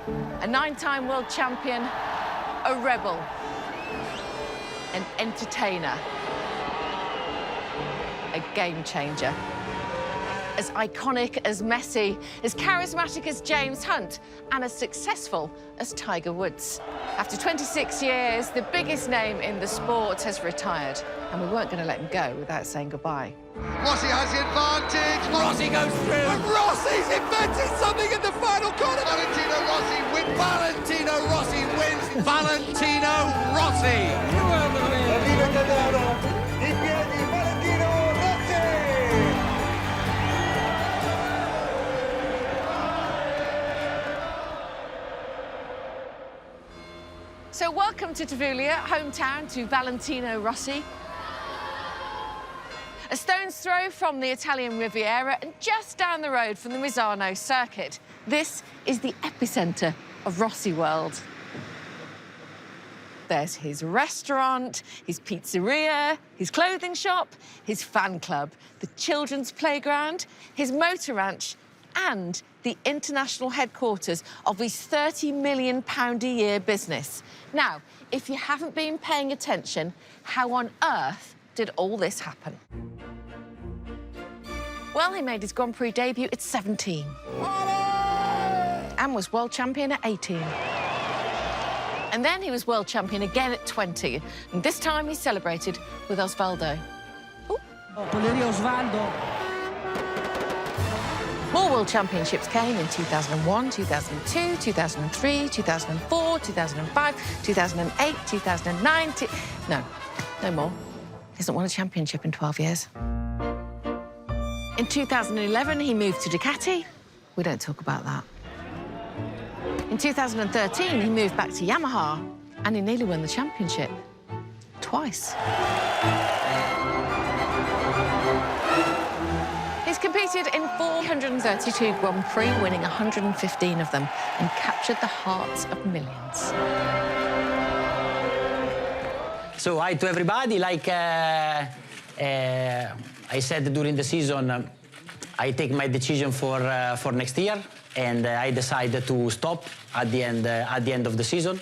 A 9-time world champion, a rebel, an entertainer, a game changer. As iconic as Messi, as charismatic as James Hunt, and as successful as Tiger Woods. After 26 years, the biggest name in the sport has retired, and we weren't going to let him go without saying goodbye. Rossi has the advantage. Rossi goes through. And Rossi's invented something in the final corner. Valentino Rossi wins. Valentino Rossi wins. Valentino Rossi. So welcome to Tavullia, hometown to Valentino Rossi. A stone's throw from the Italian Riviera and just down the road from the Misano circuit. This is the epicentre of Rossi world. There's his restaurant, his pizzeria, his clothing shop, his fan club, the children's playground, his motor ranch, and the international headquarters of his £30 million a year business. Now, if you haven't been paying attention, how on earth did all this happen? Well, he made his Grand Prix debut at 17 and was world champion at 18. And then he was world champion again at 20, and this time he celebrated with Osvaldo. More world championships came in 2001, 2002, 2003, 2004, 2005, 2008, 2009... No more. He hasn't won a championship in 12 years. In 2011, he moved to Ducati. We don't talk about that. In 2013, he moved back to Yamaha, and he nearly won the championship. Twice. He's competed in 432 Grand Prix, winning 115 of them, and captured the hearts of millions. So hi to everybody. Like I said during the season, I take my decision for next year, and I decided to stop at the end of the season.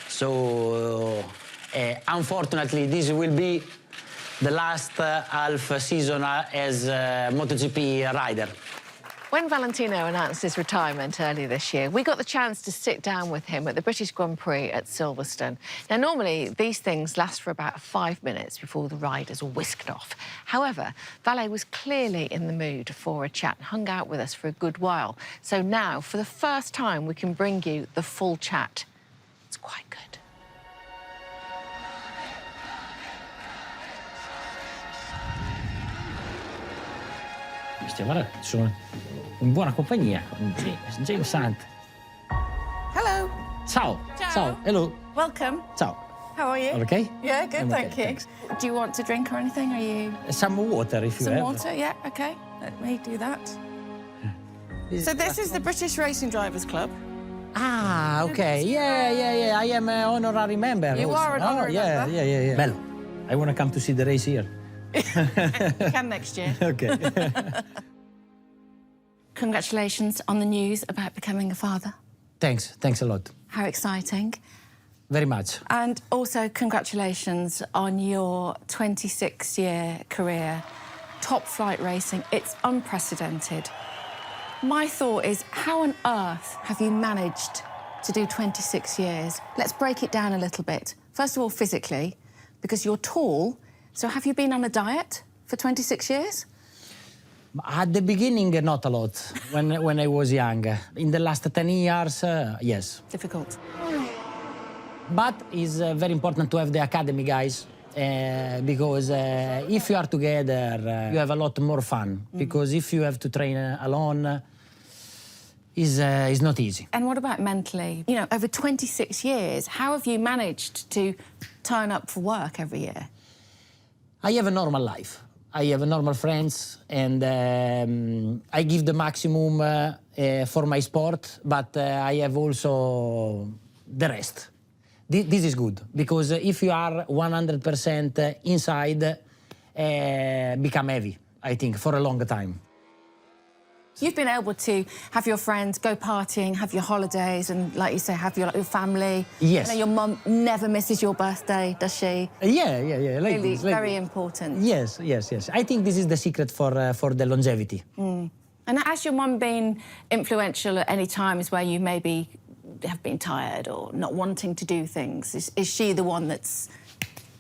So unfortunately, this will be the last half season as a MotoGP rider. When Valentino announced his retirement earlier this year, we got the chance to sit down with him at the British Grand Prix at Silverstone. Now, normally, these things last for about 5 minutes before the riders are whisked off. However, Valet was clearly in the mood for a chat and hung out with us for a good while. So now, for the first time, we can bring you the full chat. It's quite good. Guarda, sono in buona compagnia con James Hunt. Hello. Ciao. Ciao. Hello. Welcome. Ciao. How are you? Okay? Yeah, good, I'm thank okay, you. thanks. Do you want to drink or anything? Are you... Some water, if you have. Some water, yeah, OK. Let me do that. So this is the British Racing Drivers Club. Ah, okay. Yeah. I am an honorary member. You also. are an honorary member? Yeah. Bello. I want to come to see the race here. You can next year. Okay. Congratulations on the news about becoming a father. Thanks a lot. How exciting. Very much. And also congratulations on your 26-year career. Top flight racing, it's unprecedented. My thought is, how on earth have you managed to do 26 years? Let's break it down a little bit. First of all, physically, because you're tall. So have you been on a diet for 26 years? At the beginning, not a lot, when I was young. In the last 10 years, yes. Difficult. But it's very important to have the academy guys, because if you are together, you have a lot more fun. Because if you have to train alone, it's not easy. And what about mentally? You know, over 26 years, how have you managed to turn up for work every year? I have a normal life. I have normal friends, and I give the maximum for my sport, but I have also the rest. This is good, because if you are 100% inside, become heavy, I think, for a long time. You've been able to have your friends, go partying, have your holidays, and, like you say, have your family. Yes. I know your mum never misses your birthday, does she? Yeah. Like Really, this, like very this. important. Yes. I think this is the secret for the longevity. And has your mum been influential at any times where you maybe have been tired or not wanting to do things? Is she the one that's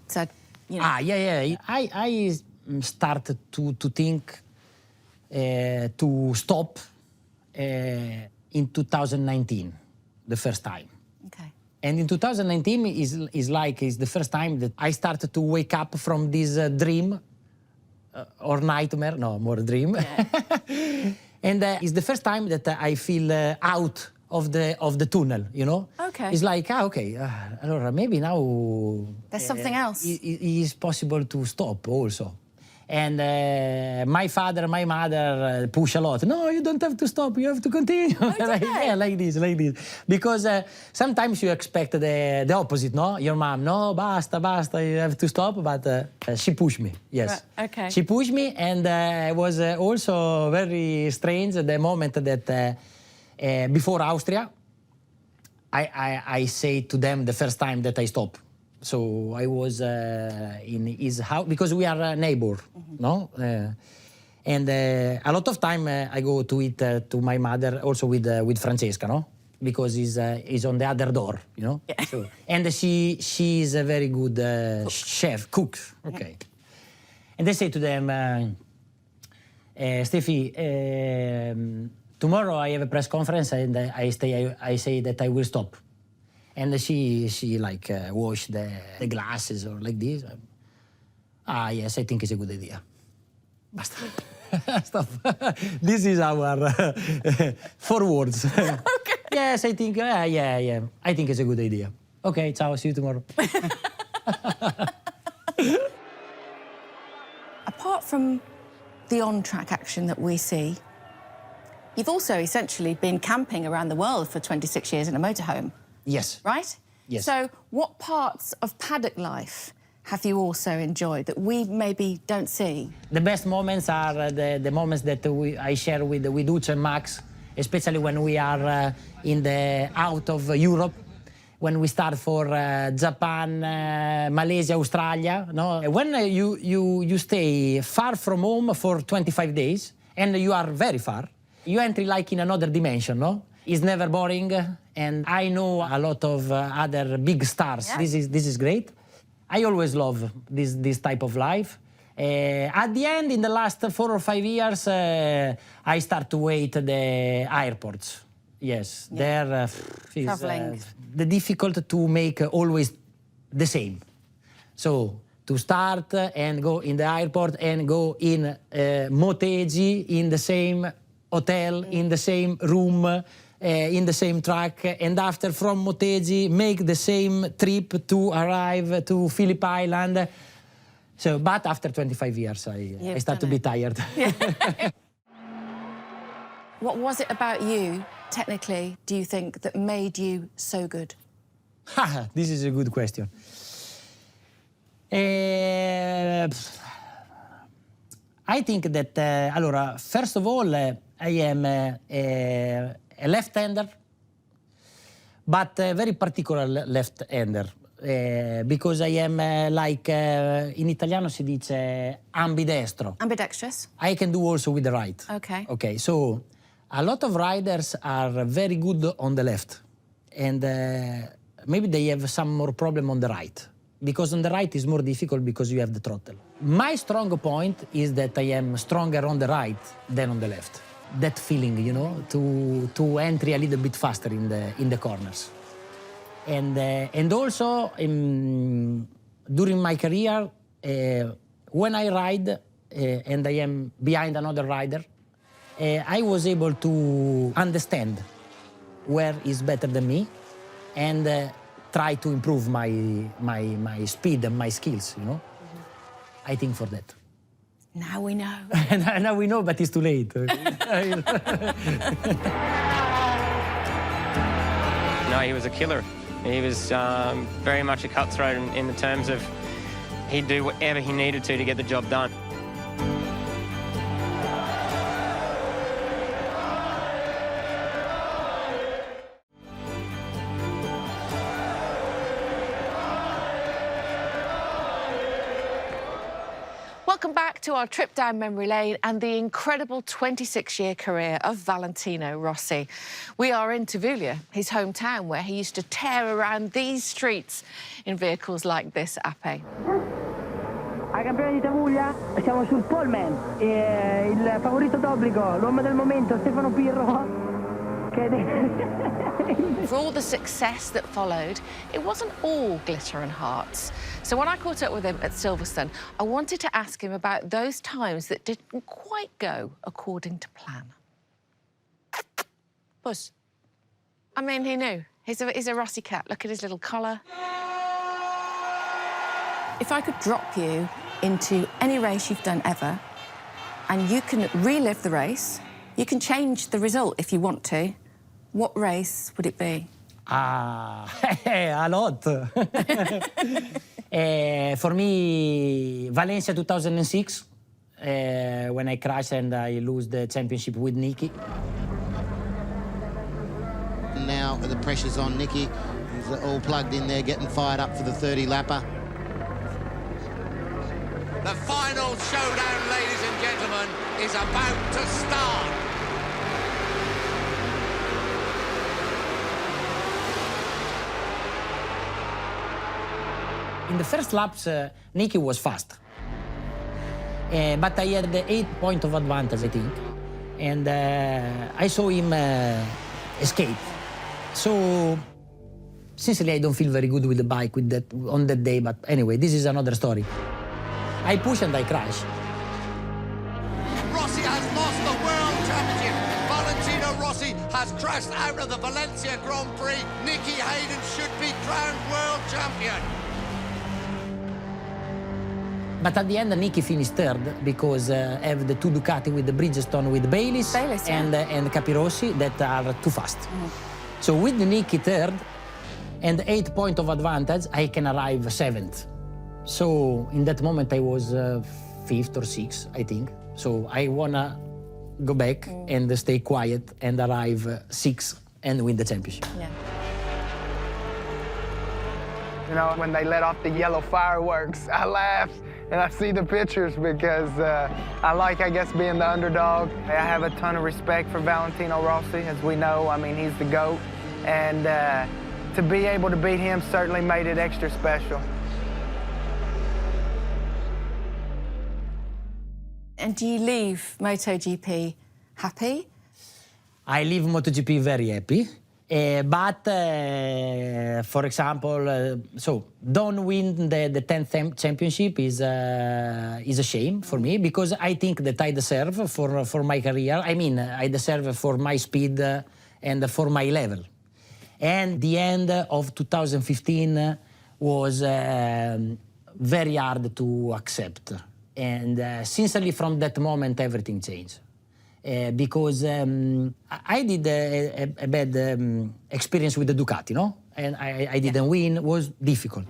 said, you know? Yeah. I started to think to stop in 2019, the first time. Okay. And in 2019 is the first time that I started to wake up from this dream or nightmare, no, more dream. Yeah. And it's the first time that I feel out of the tunnel, you know? Okay. It's like, allora maybe now... There's something else. It is possible to stop also. And my father, my mother push a lot. No, you don't have to stop. You have to continue. Like this. Because sometimes you expect the opposite, no? Your mom, no, basta, you have to stop. But she pushed me, yes. Right, okay. She pushed me, and it was also very strange the moment that before Austria, I say to them the first time that I stop. So I was in his house because we are a neighbor, no? And a lot of time I go to eat to my mother also with Francesca, no? Because he's on the other door, you know. Yeah. So, and she is a very good cook. Okay. And they say to them, Steffi, tomorrow I have a press conference and I say that I will stop. And she like wash the glasses or like this. Yes, I think it's a good idea. Basta. Stop. This is our 4 words. Okay. Yes, I think, yeah. I think it's a good idea. Okay, ciao, see you tomorrow. Apart from the on-track action that we see, you've also essentially been camping around the world for 26 years in a motorhome. Yes. Right? Yes. So what parts of paddock life have you also enjoyed that we maybe don't see? The best moments are the moments that I share with Uche and Max, especially when we are out of Europe, when we start for Japan, Malaysia, Australia. No? When you stay far from home for 25 days, and you are very far, you enter like in another dimension, no? It's never boring, and I know a lot of other big stars. Yeah. This is great. I always love this type of life. At the end, in the last 4 or 5 years, I start to wait the airports. Yes, Yeah. there is Traveling. the difficult to make always the same. So to start and go in the airport and go in Motegi in the same hotel, in the same room, in the same truck, and after from Motegi make the same trip to arrive to Phillip Island. So, but after 25 years, I start to be tired. What was it about you, technically, do you think, that made you so good? This is a good question. I think that, allora, first of all, I am a left-hander, but a very particular left-hander, because I am in Italiano si dice ambidestro. Ambidextrous? I can do also with the right. Okay. Okay, so a lot of riders are very good on the left, and maybe they have some more problem on the right, because on the right is more difficult because you have the throttle. My strong point is that I am stronger on the right than on the left. That feeling, you know, to enter a little bit faster in the corners. And also during my career, when I ride and I am behind another rider, I was able to understand where is better than me and try to improve my speed and my skills, you know. I think for that. Now we know. Now we know, but it's too late. No, he was a killer. He was very much a cutthroat in the terms of he'd do whatever he needed to get the job done. Welcome back to our trip down memory lane and the incredible 26-year career of Valentino Rossi. We are in Tavuglia, his hometown, where he used to tear around these streets in vehicles like this Ape. Ai campioni di Tavuglia siamo sul poleman, il favorito d'obbligo, l'uomo del momento, Stefano Pirro. For all the success that followed, it wasn't all glitter and hearts. So when I caught up with him at Silverstone, I wanted to ask him about those times that didn't quite go according to plan. Buzz. I mean, he knew. He's a Rossi cat. Look at his little collar. If I could drop you into any race you've done ever, and you can relive the race, you can change the result if you want to, what race would it be? A lot. For me, Valencia 2006, when I crashed and I lose the championship with Nicky. Now the pressure's on Nicky. He's all plugged in there, getting fired up for the 30-lapper. The final showdown, ladies and gentlemen, is about to start. In the first laps, Nicky was fast. But I had the 8 points of advantage, I think. And I saw him escape. So, sincerely, I don't feel very good with the bike on that day. But anyway, this is another story. I push and I crash. Rossi has lost the World Championship. Valentino Rossi has crashed out of the Valencia Grand Prix. Nicky Hayden should be crowned World Champion. But at the end, Nicky finished third because I have the two Ducati with the Bridgestone with Bayliss yeah. and Capirossi that are too fast. So with the Nicky third and 8 points of advantage, I can arrive seventh. So in that moment, I was fifth or sixth, I think. So I wanna go back and stay quiet and arrive sixth and win the championship. Yeah. You know, when they let off the yellow fireworks, I laugh and I see the pictures because I like, I guess, being the underdog. I have a ton of respect for Valentino Rossi, as we know. I mean, he's the GOAT. And to be able to beat him certainly made it extra special. And do you leave MotoGP happy? I leave MotoGP very happy. But, for example, so don't win the 10th championship is a shame for me because I think that I deserve for my career. I mean, I deserve for my speed and for my level. And the end of 2015 was very hard to accept. And sincerely, from that moment, everything changed. Because I did a bad experience with the Ducati, no? And I didn't win, it was difficult.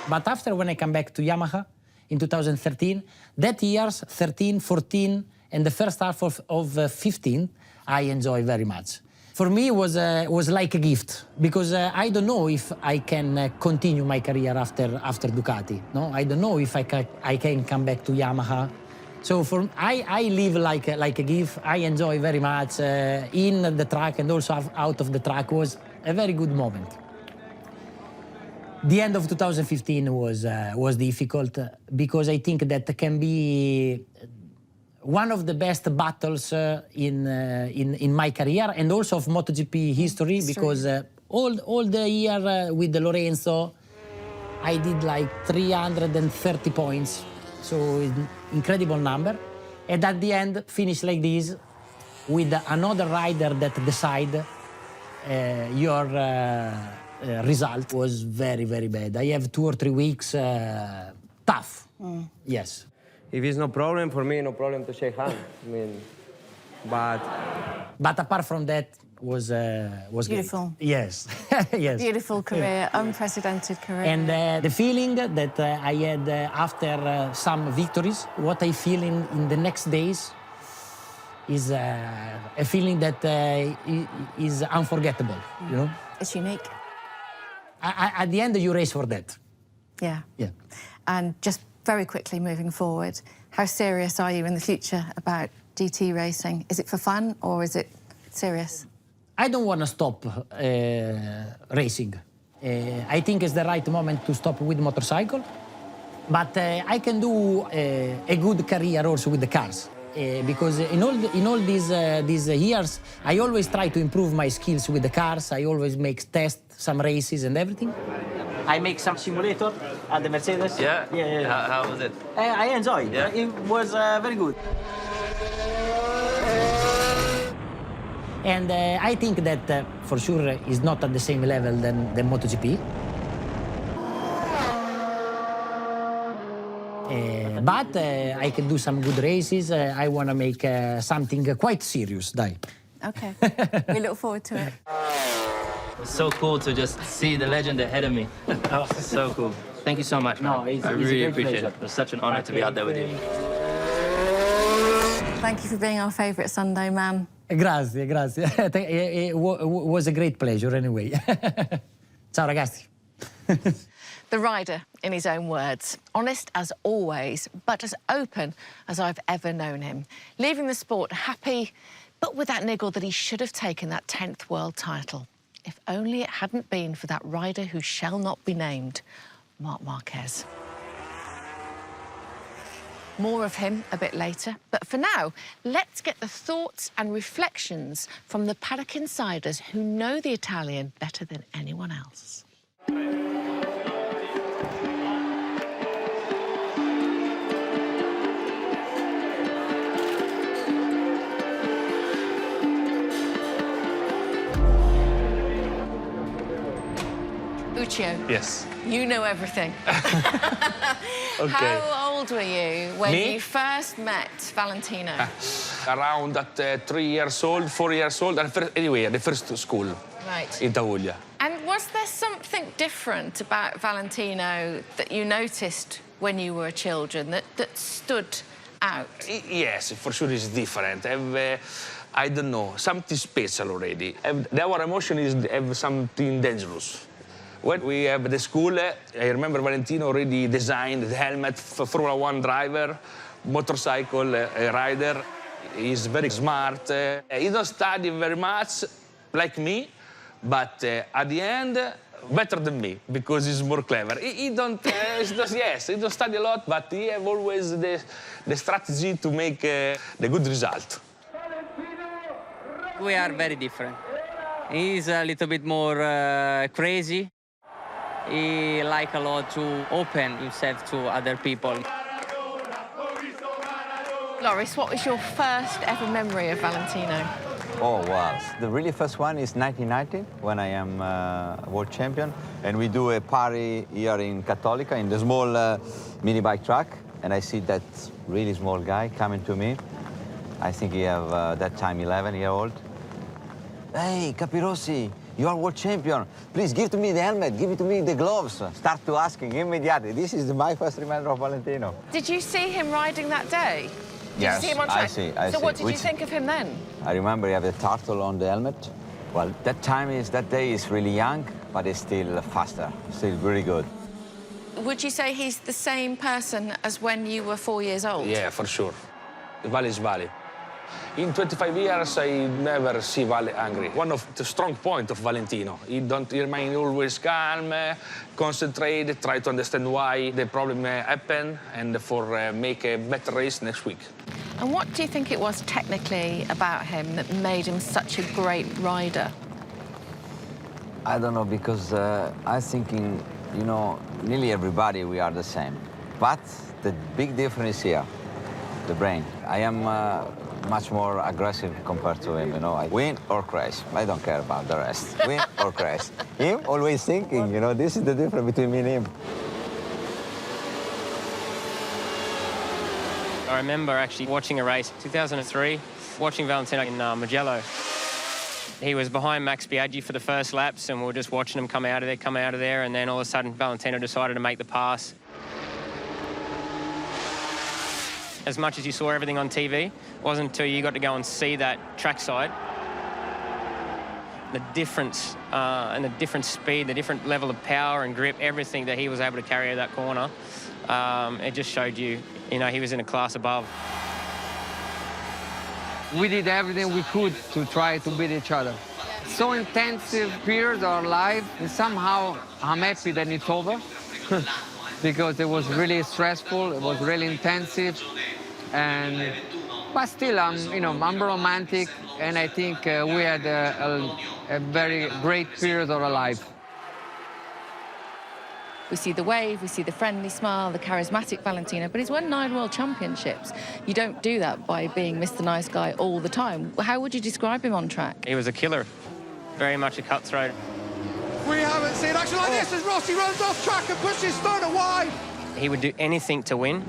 But after when I come back to Yamaha in 2013, that years, 13, 14, and the first half of 15, I enjoy very much. For me, it was like a gift because I don't know if I can continue my career after Ducati. No, I don't know if I can come back to Yamaha. So I live like a gift. I enjoy very much in the track and also out of the track was a very good moment. The end of 2015 was difficult because I think that can be one of the best battles in my career and also of MotoGP history because all the year with Lorenzo, I did like 330 points, so incredible number. And at the end, finish like this with another rider that decide your result was very, very bad. I have 2 or 3 weeks tough, yes. If it's no problem, for me, no problem to shake hands. I mean, but apart from that, was beautiful. Great. Yes, yes. Beautiful career, unprecedented career. And the feeling that I had after some victories, what I feel in the next days is a feeling that is unforgettable. You know, it's unique. At the end, you race for that. Yeah. Yeah. And just very quickly moving forward, how serious are you in the future about GT racing? Is it for fun or is it serious? I don't want to stop racing. I think it's the right moment to stop with motorcycle, but I can do a good career also with the cars. Because in all these years, I always try to improve my skills with the cars. I always make tests, some races and everything. I make some simulator at the Mercedes. Yeah? Yeah. How was it? I enjoyed. Yeah. It was very good. And I think that for sure is not at the same level than the MotoGP. But I can do some good races. I want to make something quite serious, Dai. Okay. We look forward to it. It's so cool to just see the legend ahead of me. Oh, so cool. Thank you so much, man. I really appreciate it. It was such an honor to be out there with you. Thank you for being our favourite Sunday man. Grazie, grazie. It was a great pleasure anyway. Ciao ragazzi. The rider, in his own words, honest as always, but as open as I've ever known him. Leaving the sport happy, but with that niggle that he should have taken that 10th world title. If only it hadn't been for that rider who shall not be named, Marc Marquez. More of him a bit later, but for now, let's get the thoughts and reflections from the paddock insiders who know the Italian better than anyone else. Uccio. Yes. You know everything. Okay. How old were you when Me? you first met Valentino? Around at 3 years old, 4 years old, and anyway, at the first school Right. in Tavuglia. And was there something different about Valentino that you noticed when you were children that stood out? Yes, for sure it's different. I don't know, something special already. Our emotion is have something dangerous. When we have the school, I remember Valentino already designed the helmet for Formula 1 driver, motorcycle rider. He's very smart. He don't study very much like me, but at the end, better than me because he's more clever. He don't study a lot, but he have always the strategy to make the good result. We are very different. He's a little bit more crazy. He likes a lot to open himself to other people. Loris, what was your first ever memory of Valentino? Oh, wow. The really first one is 1990, when I am world champion. And we do a party here in Cattolica, in the small mini bike track. And I see that really small guy coming to me. I think he have, that time, 11-year-old. Hey, Capirossi, you are world champion. Please give to me the helmet, give it to me the gloves. Start to asking immediately. This is my first reminder of Valentino. Did you see him riding that day? Did Yes, you see him on track? I see. So what did you think of him then? I remember he have the turtle on the helmet. Well, that day is really young, but he's still faster, still really good. Would you say he's the same person as when you were 4 years old? Yeah, for sure. Vale is Vale. In 25 years, I never see Vale angry. One of the strong points of Valentino. He remain always calm, concentrate, try to understand why the problem happened, and for make a better race next week. And what do you think it was technically about him that made him such a great rider? I don't know, because I'm thinking, you know, nearly everybody, we are the same. But the big difference here, the brain. I am much more aggressive compared to him, you know. I win or crash. I don't care about the rest. Win or crash. Him always thinking, you know, this is the difference between me and him. I remember actually watching a race, 2003, watching Valentino in Mugello. He was behind Max Biaggi for the first laps, and we were just watching him come out of there, and then all of a sudden Valentino decided to make the pass. As much as you saw everything on TV, it wasn't until you got to go and see that trackside the difference and the different speed, the different level of power and grip, everything that he was able to carry out that corner, it just showed you, he was in a class above. We did everything we could to try to beat each other. So intensive period of our life, and somehow I'm happy that it's over because it was really stressful, it was really intensive, but still I'm romantic, and I think we had a very great period of our life. We see the wave, we see the friendly smile, the charismatic Valentino, but he's won 9 World Championships. You don't do that by being Mr. Nice Guy all the time. How would you describe him on track? He was a killer, very much a cutthroat. We haven't seen action like this as Rossi runs off track and pushes Stoner wide. He would do anything to win.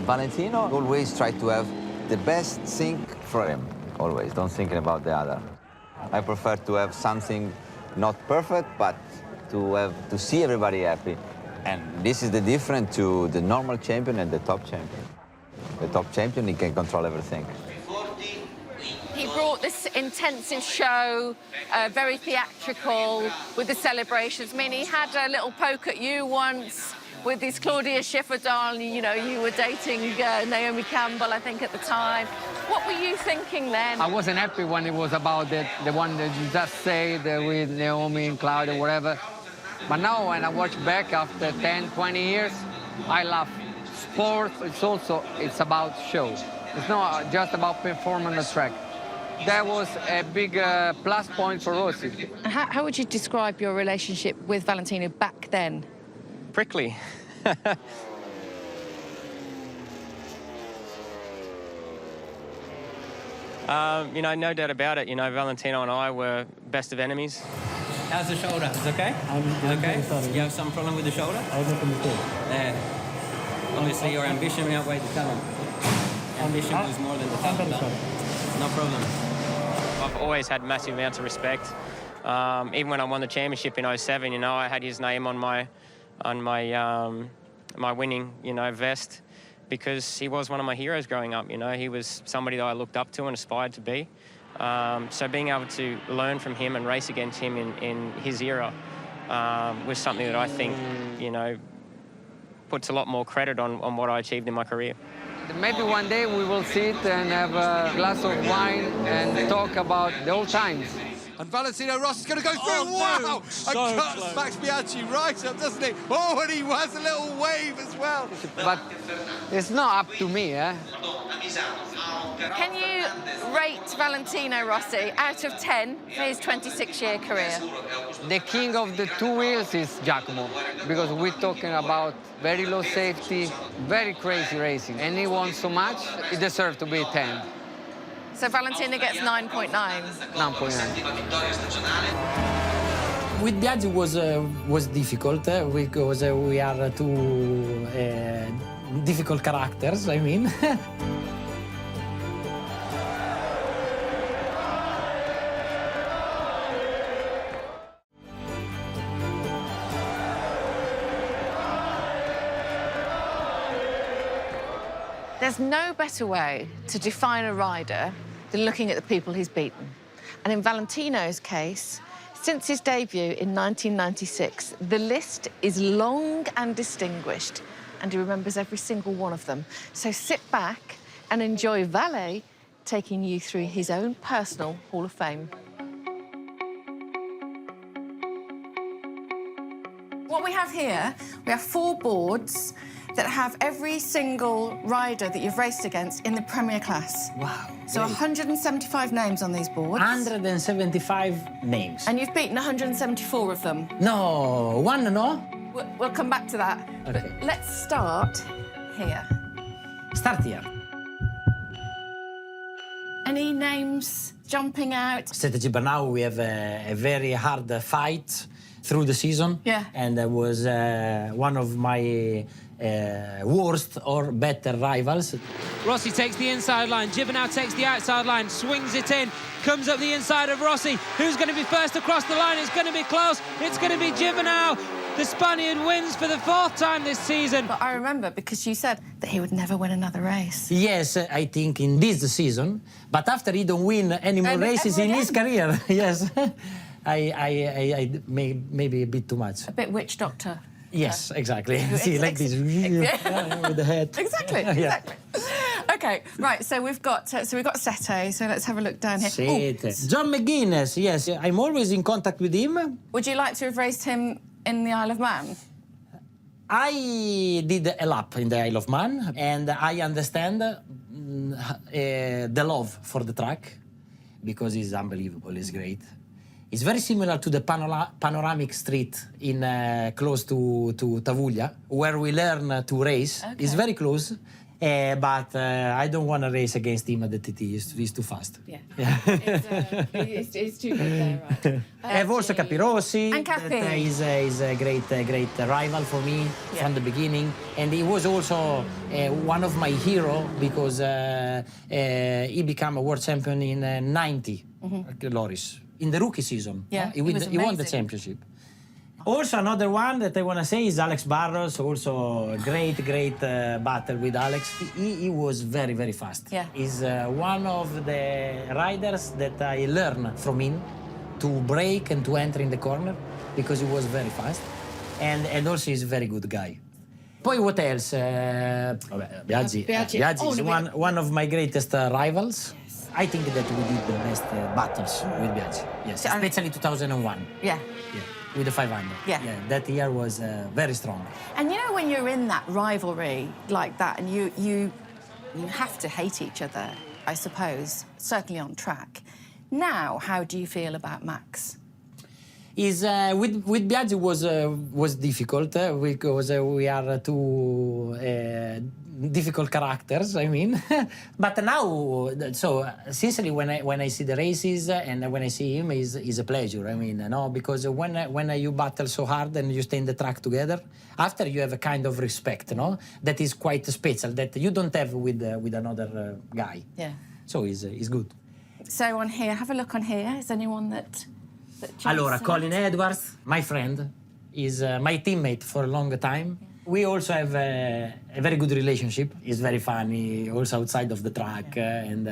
Valentino always tried to have the best thing for him, always, don't thinking about the other. I prefer to have something not perfect, but to see everybody happy. And this is the difference to the normal champion and the top champion. The top champion, he can control everything. He brought this intensive show, very theatrical, with the celebrations. I mean, he had a little poke at you once with his Claudia Schiffer doll. You were dating Naomi Campbell, I think, at the time. What were you thinking then? I wasn't happy when it was about the one that you just said with Naomi and Claudia, whatever. But now when I watch back after 10, 20 years, I laugh. Sports, it's about show. It's not just about performing on the track. That was a big plus point for Rossi. How would you describe your relationship with Valentino back then? Prickly. No doubt about it. Valentino and I were best of enemies. How's the shoulder? It's okay? Okay? You have some problem with the shoulder? Obviously, your ambition outweighed the talent. Ambition was more than the talent. No problem. I've always had massive amounts of respect. Even when I won the championship in 07, I had his name on my winning, vest, because he was one of my heroes growing up. He was somebody that I looked up to and aspired to be. So being able to learn from him and race against him in his era was something that I think, puts a lot more credit on what I achieved in my career. Maybe one day we will sit and have a glass of wine and talk about the old times. And Valentino Rossi's going to go through. Oh, wow! so and cuts close. Max Biaggi right up, doesn't he? Oh, and he has a little wave as well. But it's not up to me, eh? Can you rate Valentino Rossi out of 10 for his 26-year career? The king of the two wheels is Giacomo, because we're talking about very low safety, very crazy racing, and he won so much, he deserves to be 10. So Valentino gets 9.9. 9.9. With Biaggi was difficult because we are two difficult characters, I mean. There's no better way to define a rider than looking at the people he's beaten. And in Valentino's case, since his debut in 1996, the list is long and distinguished, and he remembers every single one of them. So sit back and enjoy Valet taking you through his own personal Hall of Fame. What we have here, we have 4 boards that have every single rider that you've raced against in the Premier class. Wow. So 175 names on these boards. 175 names. And you've beaten 174 of them. No, one, no? We'll come back to that. Okay. Let's start here. Start here. Any names jumping out? Strategy, but now we have a very hard fight through the season. Yeah. And that was one of my worst or better rivals. Rossi takes the inside line, Giovinazzi takes the outside line, swings it in, comes up the inside of Rossi. Who's going to be first across the line? It's going to be close. It's going to be Giovinazzi. The Spaniard wins for the 4th time this season. But I remember because you said that he would never win another race. Yes, I think in this season. But after he don't win any more races in his career, yes, I maybe a bit too much. A bit witch doctor. Yes, exactly. See, like this with the head. Exactly, exactly. Okay, right. So we've got Sete. So let's have a look down here. Sete. John McGuinness. Yes, I'm always in contact with him. Would you like to have raced him in the Isle of Man? I did a lap in the Isle of Man, and I understand the love for the track because it's unbelievable. It's great. It's very similar to the panoramic street in close to Tavuglia, where we learn to race. Okay. It's very close, but I don't want to race against him at the TT. He's too fast. Yeah, it's too good there, right? I have also Capirossi. And Capi. He's a great rival for me from the beginning, and he was also one of my heroes because he became a world champion in 90 lorries. In the rookie season, he won the championship. Also, another one that I want to say is Alex Barros. Also, a great battle with Alex. He was very fast. Yeah. He's one of the riders that I learned from him to brake and to enter in the corner because he was very fast. And also, he's a very good guy. Poi what else? Biaggi. Biaggi is one of my greatest rivals. I think that we did the best battles with Biaggi. Yes, especially 2001. Yeah. With the 500. Yeah. That year was very strong. And you know when you're in that rivalry like that and you have to hate each other, I suppose, certainly on track. Now, how do you feel about Max? With Biaggi was difficult because we are two difficult characters, I mean. But now, so sincerely, when I see the races and when I see him, is a pleasure. I mean, because when you battle so hard and you stay in the track together, after you have a kind of respect, that is quite special that you don't have with another guy. Yeah. So it's good. So on here, have a look on here. Is anyone that Allora, Colin Edwards, my friend, is my teammate for a long time. We also have a very good relationship. He's very funny, also outside of the track. And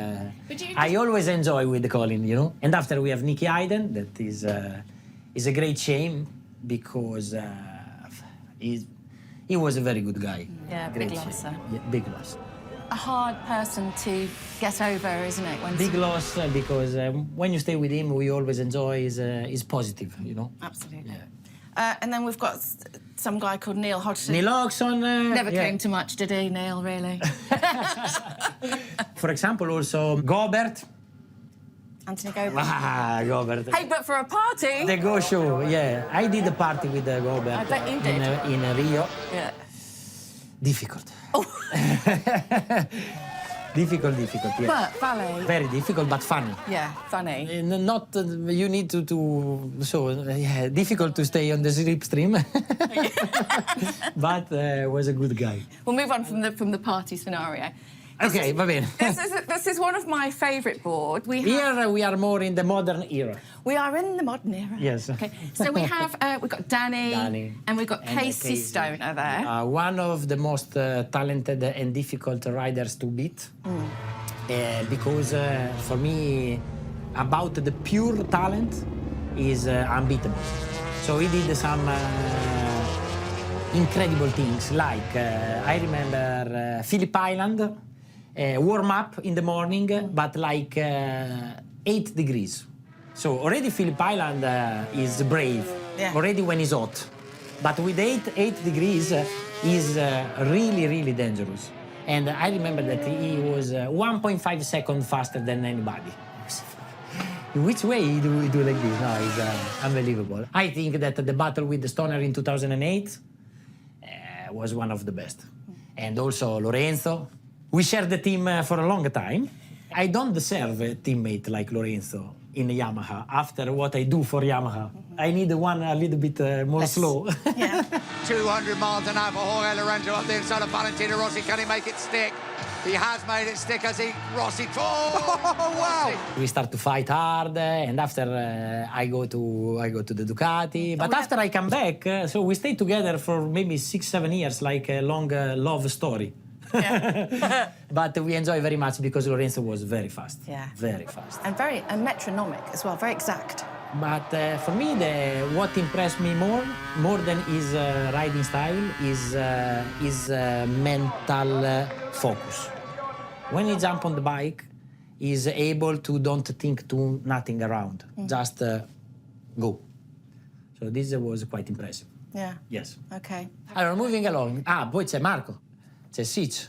I always enjoy with Colin, And after we have Nicky Hayden, that is a great shame because he was a very good guy. Yeah, great big loss. Yeah, big loss. A hard person to get over, isn't it? Big loss because when you stay with him, we always enjoy his positive, Absolutely. Yeah. And then we've got some guy called Neil Hodgson. Neil Hodgson. Never came to much, did he, Neil, really? For example, also Gobert. Anthony Gobert. Ah, Gobert. Hey, but for a party. The Go Show, yeah. I did a party with Gobert. I bet you did. In Rio. Yeah. Difficult. Oh. difficult, yeah. But ballet. Very difficult, but funny. Yeah, funny. Not, you need to difficult to stay on the slipstream. But was a good guy. We'll move on from the party scenario. Okay, va bene. This is one of my favourite boards. Here we are more in the modern era. We are in the modern era. Yes. Okay. So we've got Danny, and we've got Casey Stoner there. One of the most talented and difficult riders to beat. Because for me, about the pure talent is unbeatable. So he did some incredible things, like I remember Phillip Island. Warm up in the morning, but like 8 degrees. So already Phillip Island is brave, already when it's hot. But with 8 degrees, is really dangerous. And I remember that he was 1.5 seconds faster than anybody. Which way he do like this? No, it's unbelievable. I think that the battle with the Stoner in 2008 was one of the best. And also Lorenzo. We shared the team for a long time. I don't deserve a teammate like Lorenzo in Yamaha. After what I do for Yamaha, I need one a little bit more slow. 200 miles an hour for Jorge Lorenzo up the inside of Valentino Rossi. Can he make it stick? He has made it stick as Rossi. Oh, wow! We start to fight hard, and after I go to the Ducati. But after I come back, so we stay together for maybe 6-7 years, like a long love story. Yeah. But we enjoy very much because Lorenzo was very fast. Yeah. Very fast. And very metronomic as well, very exact. But for me, what impressed me more than his riding style is his mental focus. When he jumps on the bike, he's able to don't think to nothing around, just go. So this was quite impressive. Yeah. Yes. Okay. Allora, moving along. Poi c'è Marco, c'è Sitch.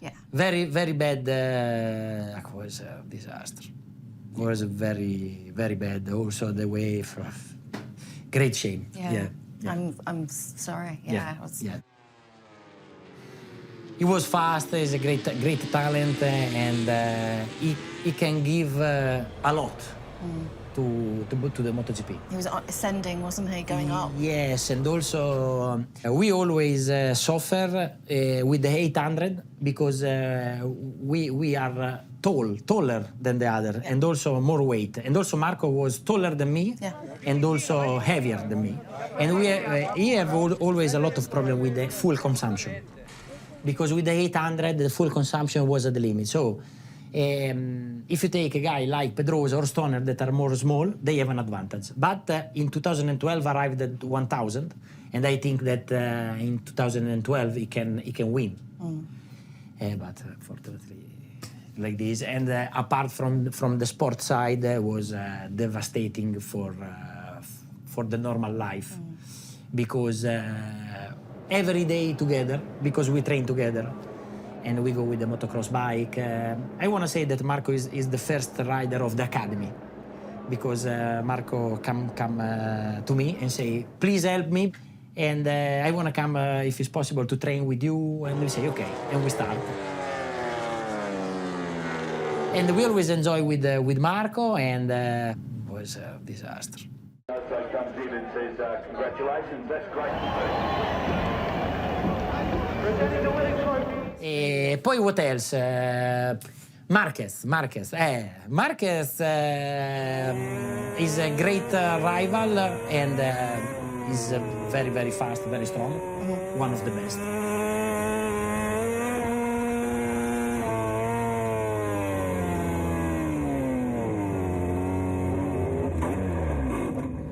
Yeah. Very, very bad. Was a disaster. Was very, very bad. Also the way from. Great shame. Yeah. I'm sorry. Yeah. Yeah. He was fast. He's a great talent, and he can give a lot to the MotoGP. He was ascending, wasn't he? Going up. Yes, and also we always suffer with the 800 because we are taller than the other, and also more weight. And also Marco was taller than me, and also heavier than me. And he have always a lot of problem with the full consumption, because with the 800 the full consumption was at the limit. So if you take a guy like Pedrosa or Stoner that are more small, they have an advantage. But in 2012 arrived at 1,000, and I think that in 2012 he can win. But unfortunately, like this. And apart from the sport side, was devastating for the normal life, because every day together, because we train together. And we go with the motocross bike. I want to say that Marco is the first rider of the academy, because Marco come to me and say, please help me, and I want to come, if it's possible, to train with you. And we say, okay, and we start. And we always enjoy with Marco, and it was a disaster. Comes in and says, congratulations, that's great. Presenting the winning trophy. E poi what else? Marquez. Marquez is a great rival, and is very, very fast, very strong. One of the best.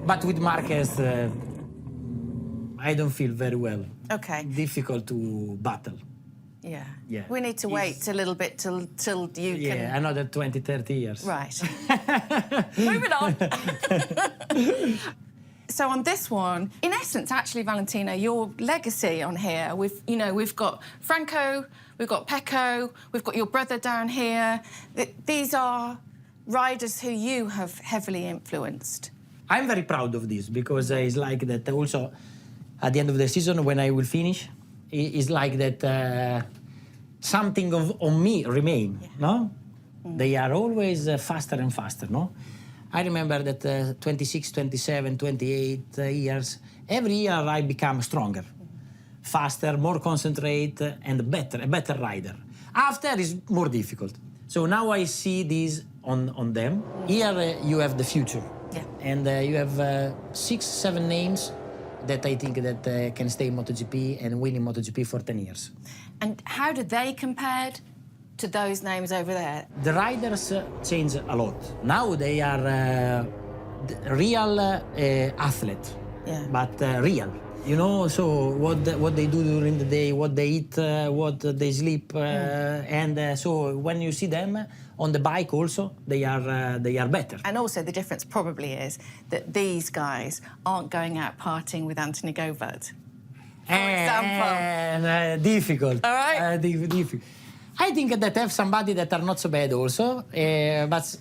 But with Marquez, I don't feel very well. Okay. Difficult to battle. Yeah. Yeah. We need to wait a little bit till you can... Yeah, another 20, 30 years. Right. Moving on. So on this one, in essence, actually, Valentino, your legacy on here, we've got Franco, we've got Pecco, we've got your brother down here. These are riders who you have heavily influenced. I'm very proud of this, because it's like that also at the end of the season, when I will finish, it's like that something of me remain, no? They are always faster and faster, no? I remember that 26, 27, 28 years, every year I become stronger, faster, more concentrate, and a better rider. After is more difficult. So now I see this on them. Here you have the future. Yeah. And you have 6, 7 names that I think that can stay in MotoGP and win in MotoGP for 10 years. And how do they compare to those names over there? The riders change a lot. Now they are real athletes, but real. You know, so what they do during the day, what they eat, what they sleep, and so when you see them on the bike also, they are better. And also the difference probably is that these guys aren't going out partying with Anthony Govert, for example. Difficult. All right. Difficult. I think that have somebody that are not so bad also, but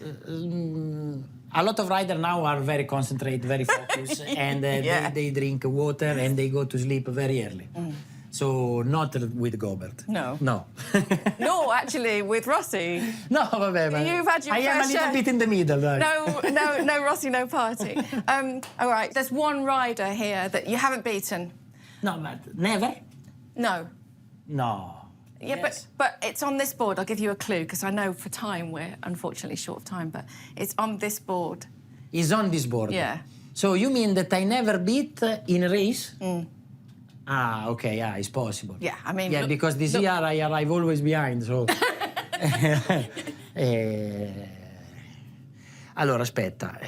a lot of riders now are very concentrated, very focused, and they drink water and they go to sleep very early. So not with Gobert. No. No. No, actually, with Rossi. No, vabbè. You've had your I am a little bit in the middle. Right? No, Rossi, no party. All right, there's one rider here that you haven't beaten. No, but never? No. No. Yeah, Yes. but it's on this board. I'll give you a clue, because I know for time we're unfortunately short of time, but it's on this board. It's on this board? Yeah. So you mean that I never beat in a race? Ah, okay, yeah, it's possible. Yeah, I mean... Yeah, because this year I arrive always behind, so... Allora, aspetta.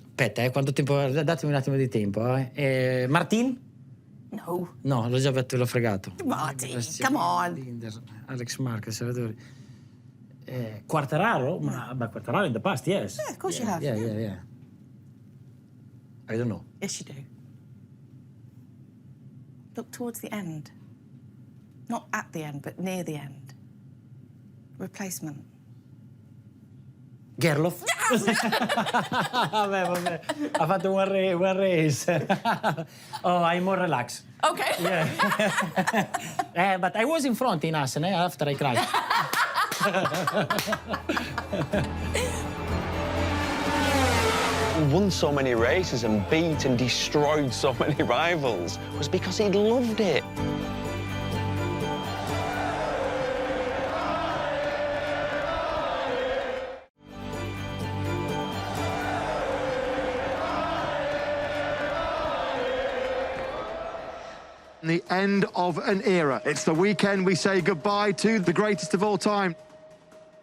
Aspetta, quanto tempo... Datemi un attimo di tempo. Martin? No. No, l'ho già l'ho fregato. Martin, come on. Linder, Alex Marquez, Salvatore. Quartararo? But Quartararo in the past, yes. Yeah, of course you have. Yeah. I don't know. Yes, you do. Look towards the end. Not at the end, but near the end. Replacement. Gerloff? vabbè. Ha fatto one race. Oh, I'm more relaxed. Okay. Yeah. But I was in front in Assen after I crashed. He won so many races and beat and destroyed so many rivals was because he loved it. The end of an era. It's the weekend we say goodbye to the greatest of all time.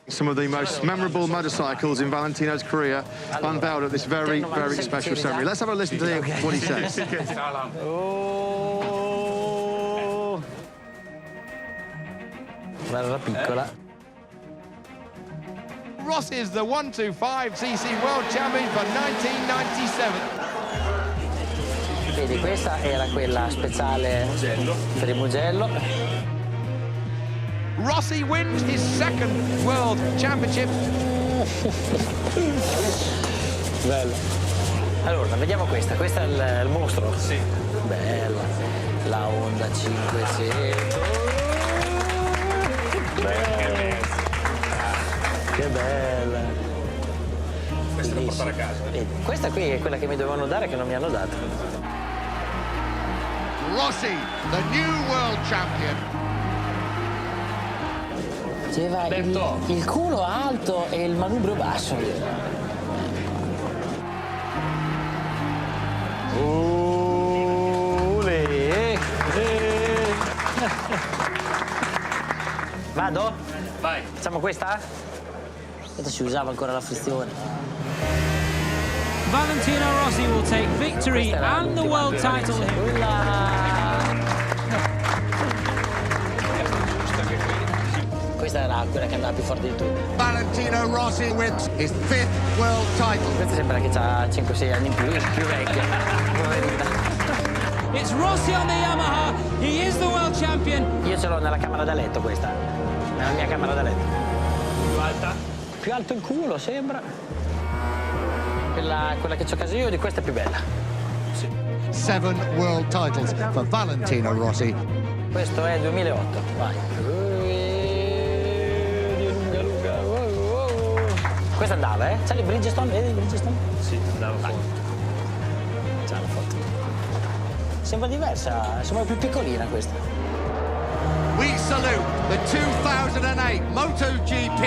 Some of the most memorable motorcycles in Valentino's career unveiled at this very, very special ceremony. Let's have a listen to what he says. Oh. Guarda piccola. Rossi is the 125cc World Champion for 1997. Vedi, questa era quella speciale per il Mugello. Rossi wins his second World Championship. Bello. Allora, vediamo questa. Questa è il mostro. Sì. Bella. La Honda 500. Bella. Che bella. Questa da portare a casa. E questa qui è quella che mi dovevano dare che non mi hanno dato. Rossi, the new world champion. C'era il culo alto e il manubrio basso. Vado? Vai. Facciamo questa? Questa si usava ancora la frizione. Valentino Rossi will take victory and the world title here. Questa era quella che andava più forte di tutte. Valentino Rossi wins his 5th world title. Questa sembra che ha 5-6 anni in più vecchia. It's Rossi on the Yamaha. He is the world champion. Io ce l'ho nella camera da letto questa. Nella mia camera da letto. Più alta? Più alto il culo, sembra. Quella che c'ho a casa io di questa è più bella. Sì. 7 world titles for Valentino Rossi. Questo è 2008. Vai. Questa andava, eh? C'è il Bridgestone, vedi il Bridgestone? Sì, andava fuori. C'è la foto. Sembra diversa, sembra più piccolina questa. We salute the 2008 MotoGP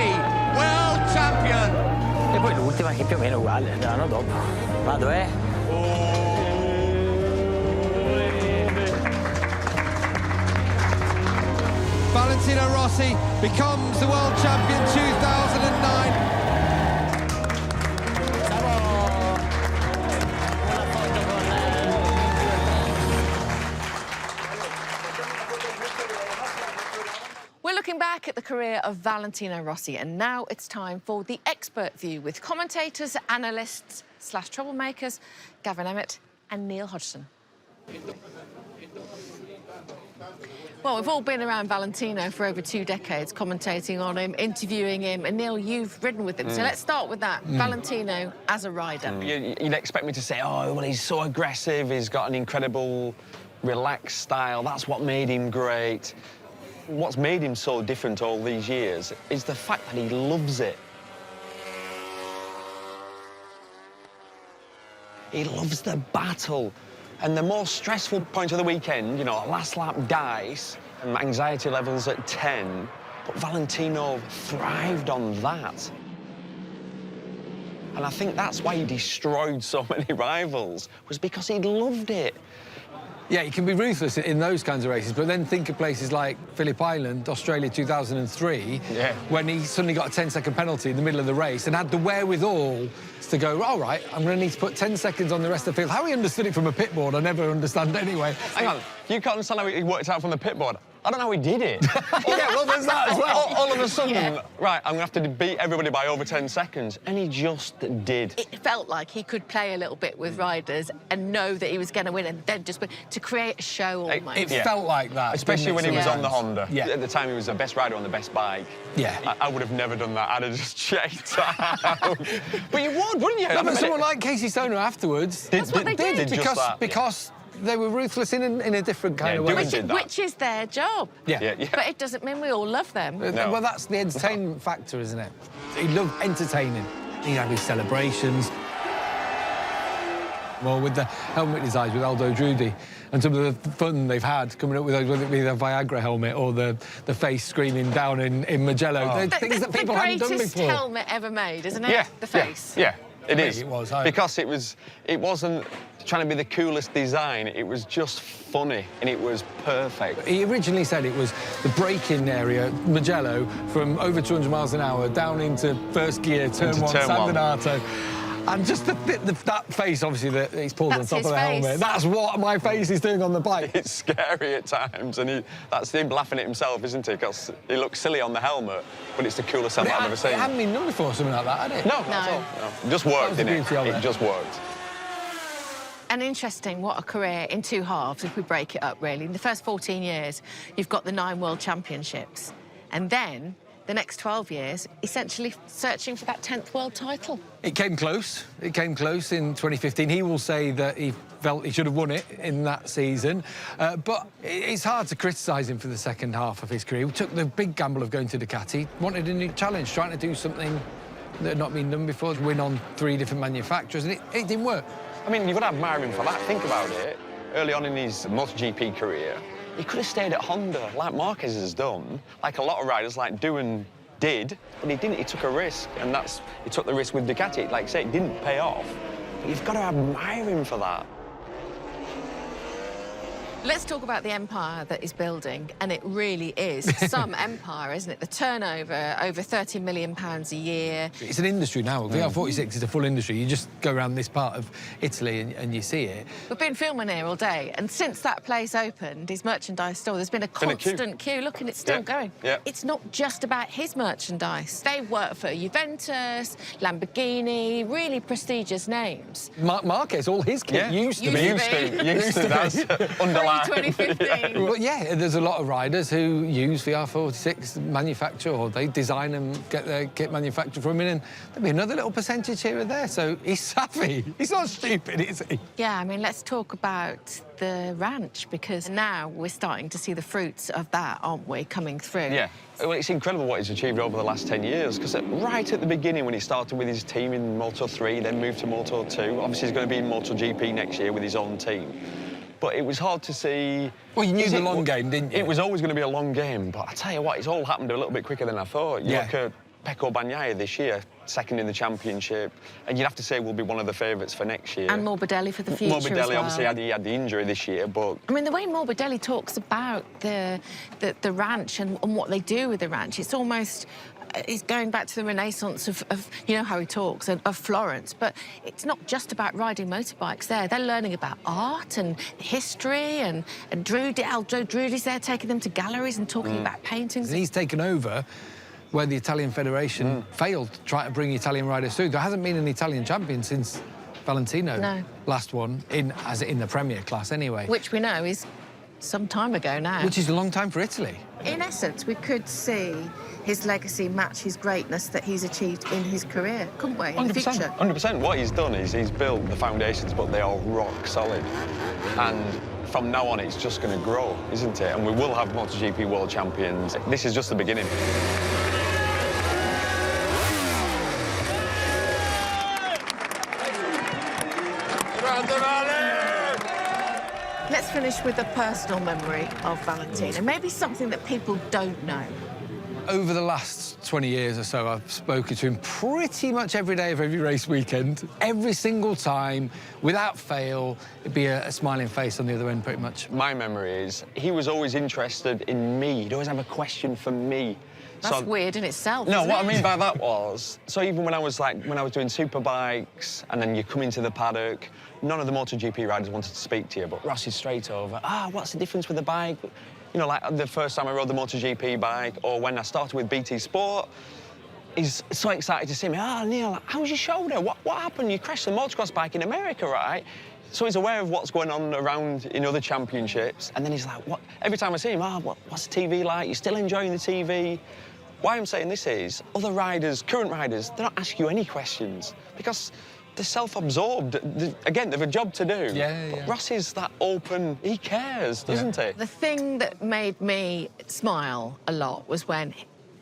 World Champion. E poi l'ultima che più o meno è uguale, l'anno dopo. Vado, Valentino Rossi becomes the world champion 2009. We're looking back at the career of Valentino Rossi, and now it's time for the expert view with commentators, analysts / troublemakers, Gavin Emmett and Neil Hodgson. Well, we've all been around Valentino for over 2 decades, commentating on him, interviewing him, and Neil, you've ridden with him. So let's start with that. Valentino as a rider. You'd expect me to say, oh, well, he's so aggressive, he's got an incredible relaxed style, that's what made him great. What's made him so different all these years is the fact that he loves it. He loves the battle. And the most stressful point of the weekend, you know, last lap dice, and anxiety levels at 10, but Valentino thrived on that. And I think that's why he destroyed so many rivals, was because he loved it. Yeah, he can be ruthless in those kinds of races, but then think of places like Phillip Island, Australia 2003, when he suddenly got a 10-second penalty in the middle of the race and had the wherewithal to go, all right, I'm going to need to put 10 seconds on the rest of the field. How he understood it from a pit board, I never understand anyway. Hang on, you can't understand how he worked out from the pit board. I don't know how he did it. Yeah, well, there's that as well. All of a sudden, right, I'm going to have to beat everybody by over 10 seconds. And he just did. It felt like he could play a little bit with riders and know that he was going to win and then just win, to create a show almost. It felt like that. Especially when he was on the Honda. Yeah. At the time, he was the best rider on the best bike. Yeah. I would have never done that. I'd have just checked out. But you would, wouldn't you? No, but someone like Casey Stoner afterwards That's what they did. Because they were ruthless in a different kind of way. Which is their job. Yeah. But it doesn't mean we all love them. Well, that's the entertainment factor, isn't it? He loved entertaining. He'd have his celebrations. Well, with the helmet designs with Aldo Drudi and some of the fun they've had coming up with those, whether it be the Viagra helmet or the face screaming down in Mugello. They're things that people haven't done before. The greatest helmet ever made, isn't it? The face. Yeah, it is. It was. Because it wasn't trying to be the coolest design, it was just funny and it was perfect. He originally said it was the braking area, Mugello, from over 200 miles an hour down into first gear, turn one, San Donato. And just that face, obviously, that he's pulled on top of the helmet. That's what my face is doing on the bike. It's scary at times, and that's him laughing at himself, isn't he? Because he looks silly on the helmet, but it's the coolest helmet I've ever seen. It hadn't been done before, something like that, had it? No, not at all. No. It just worked, didn't it? It just worked. And interesting, what a career in two halves, if we break it up, really. In the first 14 years, you've got the 9 World Championships. And then, the next 12 years, essentially searching for that 10th world title. It came close. It came close in 2015. He will say that he felt he should have won it in that season. But it's hard to criticise him for the second half of his career. He took the big gamble of going to Ducati, wanted a new challenge, trying to do something that had not been done before, to win on 3 different manufacturers, and it didn't work. I mean, you've got to admire him for that. Think about it. Early on in his MotoGP career, he could have stayed at Honda, like Marquez has done, like a lot of riders like Doohan did, but he didn't. He took a risk, and he took the risk with Ducati. Like I say, it didn't pay off, but you've got to admire him for that. Let's talk about the empire that he's building, and it really is some empire, isn't it? The turnover, over £30 million a year. It's an industry now. VR46 is a full industry. You just go around this part of Italy and you see it. We've been filming here all day, and since that place opened, his merchandise store, there's been a constant queue. Look, and it's still going. It's not just about his merchandise. They work for Juventus, Lamborghini, really prestigious names. Marquez, all his kit used to be. Used to. That's underlined. 2015. Well, yeah, there's a lot of riders who use VR46 manufacture, or they design and get their kit manufactured from him, and there'll be another little percentage here or there. So he's savvy. He's not stupid, is he? Yeah, I mean, let's talk about the ranch, because now we're starting to see the fruits of that, aren't we, coming through? Yeah. Well, it's incredible what he's achieved over the last 10 years, because right at the beginning, when he started with his team in Moto3, then moved to Moto2, obviously he's going to be in MotoGP next year with his own team. But it was hard to see... Well, you knew the long game, didn't you? It was always going to be a long game, but I tell you what, it's all happened a little bit quicker than I thought. You look at Pecco Bagnaia this year, second in the championship, and you'd have to say will be one of the favourites for next year. And Morbidelli for the future as well. Morbidelli obviously had the injury this year, but... I mean, the way Morbidelli talks about the ranch and what they do with the ranch, it's almost... He's going back to the Renaissance of you know how he talks, of Florence, but it's not just about riding motorbikes there. They're learning about art and history, and Aldo Drudi's there taking them to galleries and talking about paintings. And he's taken over where the Italian Federation failed to try to bring Italian riders through. There hasn't been an Italian champion since Valentino, last one, in the Premier class anyway. Which we know is some time ago now. Which is a long time for Italy. In essence, we could see his legacy match his greatness that he's achieved in his career, couldn't we, in the future? 100%. What he's done is he's built the foundations, but they are rock solid. And from now on, it's just going to grow, isn't it? And we will have MotoGP world champions. This is just the beginning. let's finish with a personal memory of Valentino, maybe something that people don't know. Over the last 20 years or so, I've spoken to him pretty much every day of every race weekend. Every single time, without fail, it'd be a smiling face on the other end, pretty much. My memory is he was always interested in me. He'd always have a question for me. That's weird in itself. No, isn't what it? I mean by that was, so even when I was doing superbikes, and then you come into the paddock, none of the MotoGP riders wanted to speak to you, but Rossi's straight over. What's the difference with the bike? You know, like the first time I rode the MotoGP bike, or when I started with BT Sport, he's so excited to see me. Neil, how's your shoulder? What happened? You crashed the motocross bike in America, right? So he's aware of what's going on around in other championships, and then he's like, what? Every time I see him, what's the TV like? You're still enjoying the TV? Why I'm saying this is, other riders, current riders, they don't ask you any questions because they're self-absorbed. Again, they've a job to do. But Rossi's that open, he cares, doesn't he? The thing that made me smile a lot was when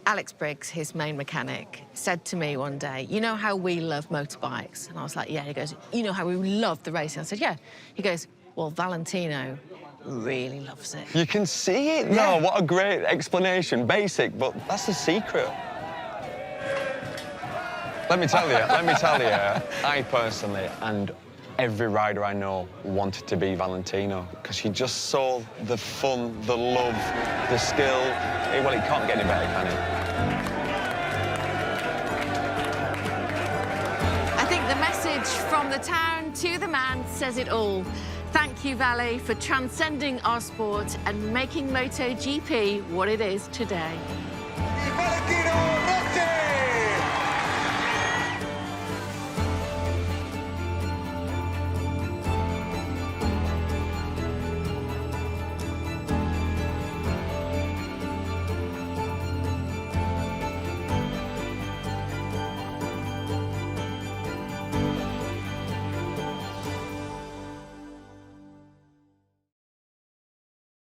Alex Briggs, his main mechanic, said to me one day, you know how we love motorbikes? And I was like, yeah. He goes, you know how we love the racing? I said, yeah. He goes, well, Valentino really loves it. You can see it. No, what a great explanation. Basic, but that's the secret. Let me tell you, I personally, and every rider I know, wanted to be Valentino, because you just saw the fun, the love, the skill. Well, it can't get any better, can it? I think the message from the town to the man says it all. Thank you, Vale, for transcending our sport and making MotoGP what it is today. Valentino